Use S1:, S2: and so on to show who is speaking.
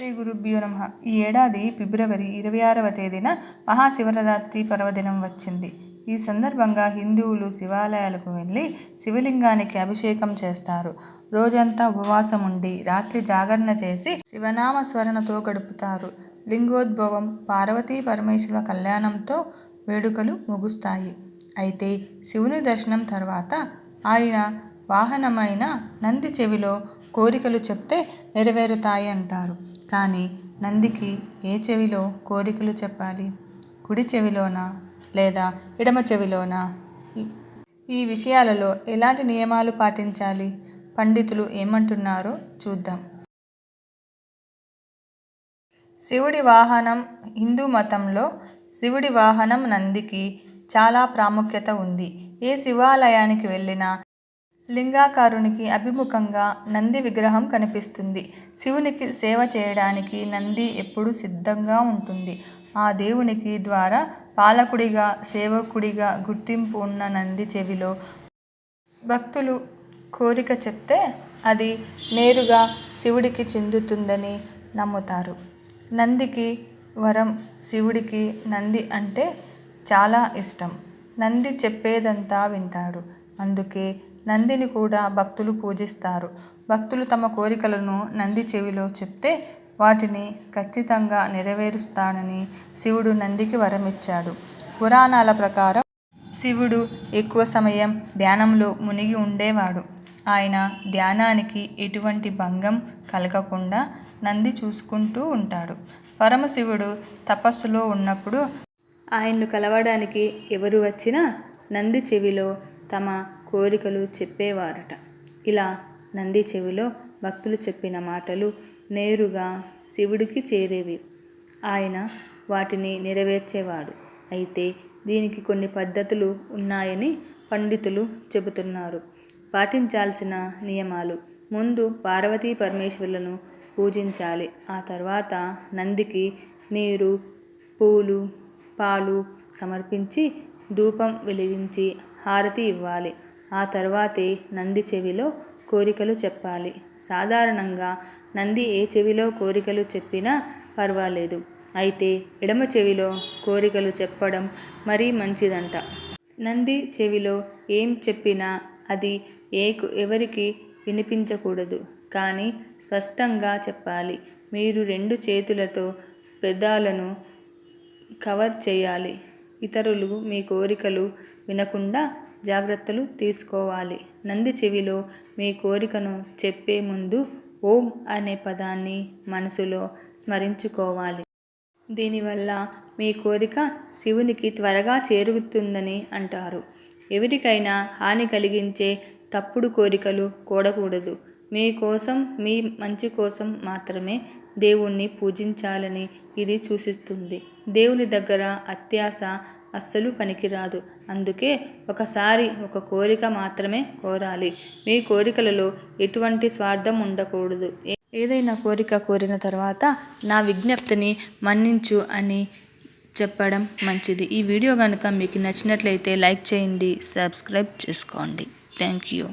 S1: శ్రీ గురుభ్యో నమః. ఈ ఏడాది ఫిబ్రవరి 26వ తేదీన మహాశివరాత్రి పర్వదినం వచ్చింది. ఈ సందర్భంగా హిందువులు శివాలయాలకు వెళ్ళి శివలింగానికి అభిషేకం చేస్తారు. రోజంతా ఉపవాసం ఉండి రాత్రి జాగరణ చేసి శివనామ స్మరణతో గడుపుతారు. లింగోద్భవం, పార్వతీ పరమేశ్వర కళ్యాణంతో వేడుకలు ముగుస్తాయి. అయితే శివుని దర్శనం తర్వాత ఆయన వాహనమైన నంది చెవిలో కోరికలు చెప్తే నెరవేరుతాయి అంటారు. కానీ నందికి ఏ చెవిలో కోరికలు చెప్పాలి? కుడి చెవిలోనా లేదా ఎడమ చెవిలోనా? ఈ విషయాలలో ఎలాంటి నియమాలు పాటించాలి? పండితులు ఏమంటున్నారో చూద్దాం. శివుడి వాహనం. హిందూ మతంలో శివుడి వాహనం నందికి చాలా ప్రాముఖ్యత ఉంది. ఏ శివాలయానికి వెళ్ళినా లింగాకారునికి అభిముఖంగా నంది విగ్రహం కనిపిస్తుంది. శివునికి సేవ చేయడానికి నంది ఎప్పుడూ సిద్ధంగా ఉంటుంది. ఆ దేవునికి ద్వారా పాలకుడిగా, సేవకుడిగా గుర్తింపు ఉన్న నంది చెవిలో భక్తులు కోరిక చెప్తే అది నేరుగా శివుడికి చెందుతుందని నమ్ముతారు. నందికి వరం. శివుడికి నంది అంటే చాలా ఇష్టం. నంది చెప్పేదంతా వింటాడు. అందుకే నందిని కూడా భక్తులు పూజిస్తారు. భక్తులు తమ కోరికలను నంది చెవిలో చెప్తే వాటిని ఖచ్చితంగా నెరవేరుస్తానని శివుడు నందికి వరమిచ్చాడు. పురాణాల ప్రకారం శివుడు ఎక్కువ సమయం ధ్యానంలో మునిగి ఉండేవాడు. ఆయన ధ్యానానికి ఎటువంటి భంగం కలగకుండా నంది చూసుకుంటూ ఉంటాడు. పరమశివుడు తపస్సులో ఉన్నప్పుడు ఆయన్ను కలవడానికి ఎవరు వచ్చినా నంది చెవిలో తమ కోరికలు చెప్పేవారట. ఇలా నంది చెవిలో భక్తులు చెప్పిన మాటలు నేరుగా శివుడికి చేరేవి. ఆయన వాటిని నెరవేర్చేవాడు. అయితే దీనికి కొన్ని పద్ధతులు ఉన్నాయని పండితులు చెబుతున్నారు. పాటించాల్సిన నియమాలు: ముందు పార్వతీ పరమేశ్వరులను పూజించాలి. ఆ తర్వాత నందికి నీరు, పూలు, పాలు సమర్పించి ధూపం వెలిగించి హారతి ఇవ్వాలి. ఆ తర్వాతే నంది చెవిలో కోరికలు చెప్పాలి. సాధారణంగా నంది ఏ చెవిలో కోరికలు చెప్పినా పర్వాలేదు. అయితే ఎడమ చెవిలో కోరికలు చెప్పడం మరీ మంచిదంట. నంది చెవిలో ఏం చెప్పినా అది ఎవరికి వినిపించకూడదు. కానీ స్పష్టంగా చెప్పాలి. మీరు 2 చేతులతో పెదాలను కవర్ చేయాలి. ఇతరులు మీ కోరికలు వినకుండా జాగ్రత్తలు తీసుకోవాలి. నంది చెవిలో మీ కోరికను చెప్పే ముందు ఓం అనే పదాన్ని మనసులో స్మరించుకోవాలి. దీనివల్ల మీ కోరిక శివునికి త్వరగా చేరుతుందని అంటారు. ఎవరికైనా హాని కలిగించే తప్పుడు కోరికలు కోరకూడదు. మీ కోసం, మీ మంచి కోసం మాత్రమే దేవుణ్ణి పూజించాలని ఇది సూచిస్తుంది. దేవుని దగ్గర అత్యాశ అస్సలు పనికిరాదు. అందుకే ఒకసారి ఒక కోరిక మాత్రమే కోరాలి. మీ కోరికలలో ఎటువంటి స్వార్థం ఉండకూడదు. ఏదైనా కోరిక కోరిన తర్వాత నా విజ్ఞప్తిని మన్నించు అని చెప్పడం మంచిది. ఈ వీడియో కనుక మీకు నచ్చినట్లయితే లైక్ చేయండి, సబ్స్క్రైబ్ చేసుకోండి. Thank you.